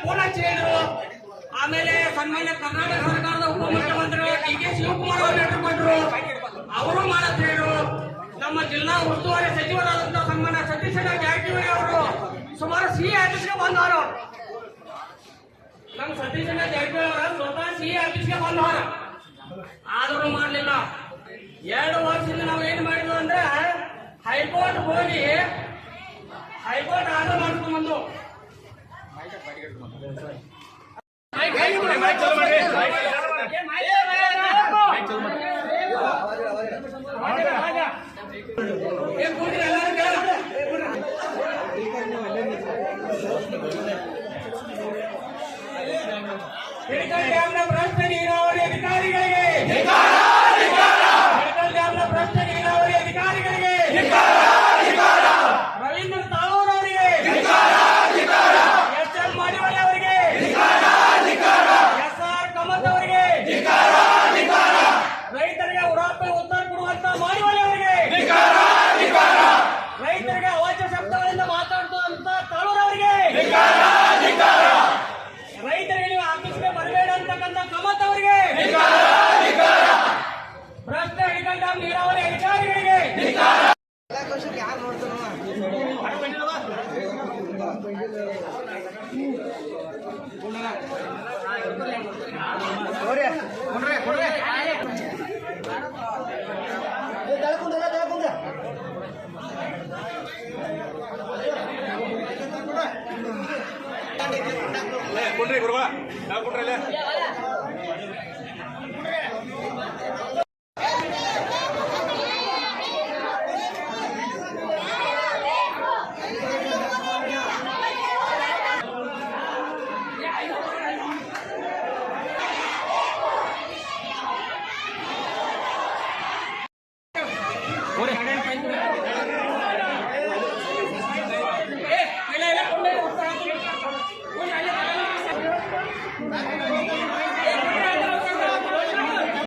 Phone ಹಚ್ಚಿ ಹೇಳಿದ್ರು. ಆಮೇಲೆ ಸನ್ಮಾನ್ಯ ಕರ್ನಾಟಕ ಸರ್ಕಾರದ ಉಪಮುಖ್ಯಮಂತ್ರಿ ಡಿ ಕೆ ಶಿವಕುಮಾರ್ ಅವರು ಇಟ್ಟುಕೊಂಡ್ರು, ಅವರು ಮಾಡತ್ ಹೇಳಿದ್ರು. ನಮ್ಮ ಜಿಲ್ಲಾ ಉಸ್ತುವಾರಿ ಸಚಿವರಾದಂತಹ ಸನ್ಮಾನ್ಯ ಸತೀಶ್ ಜಾರಕಿಹೊಳಿ ಅವರು ಸುಮಾರು ಸಿಇ ಆಫೀಸ್ಗೆ ಬಂದವರು. ನಮ್ಮ ಸತೀಶ್ ಜಾರಕಿಹೊಳಿ ಅವರು ಸ್ವತಃ ಸಿಇ ಆಫೀಸ್ಗೆ ಬಂದವರು, ಆದರೂ ಮಾಡಲಿಲ್ಲ. 2 ವರ್ಷದಿಂದ ನಾವು ಏನ್ ಮಾಡಿದ್ವಿ ಅಂದ್ರೆ ಹೈಕೋರ್ಟ್ ಹೋಗಿ ಹೈಕೋರ್ಟ್ ಆರ್ಡರ್ ಮಾಡ್ಕೊಂಡು ಬಂದು ಭ್ರಷ್ಟ ನೀರಾವರಿ ಅಧಿಕಾರಿಗಳಿಗೆ, ಭ್ರಷ್ಟ ನೀರಾವರಿ ಅಧಿಕಾರಿಗಳಿಗೆ, ರವೀಂದ್ರ ತಾವೂರ್ ಅವರಿಗೆ, ಎಸ್ ಎಲ್ ಮಾಡಿವಳ್ಳಿ ಅವರಿಗೆ, ಎಸ್ ಆರ್ ಕಮತ್ ಅವರಿಗೆ, ರೈತರಿಗೆ ಉತ್ತರ ಕೊಡುವಂತ ಮಾಡಿವಳ್ಳಿ ಅವರಿಗೆ, ರೈತರಿಗೆ ಅವಾಚ್ಯ ಶಬ್ದಗಳಿಂದ ಮಾತಾಡುವಂತ ತಾಳೂರ್ ಅವರಿಗೆ, ರೈತರಿಗೆ ನೀವು ಆಫೀಸ್ಗೆ ಬರಬೇಡ ಅಂತಕ್ಕಂಥ ಕಮತ್ ಅವರಿಗೆ, ಭ್ರಷ್ಟ ಹಿಡಿಕಂಡ ನೀರಾವರಿ ಅಧಿಕಾರಿಗಳಿಗೆ ಕೊಡ್ರಿ ಗುರುವಾ ನಾವು ಕೊಡ್ರಲ್ಲ ಓಡಿ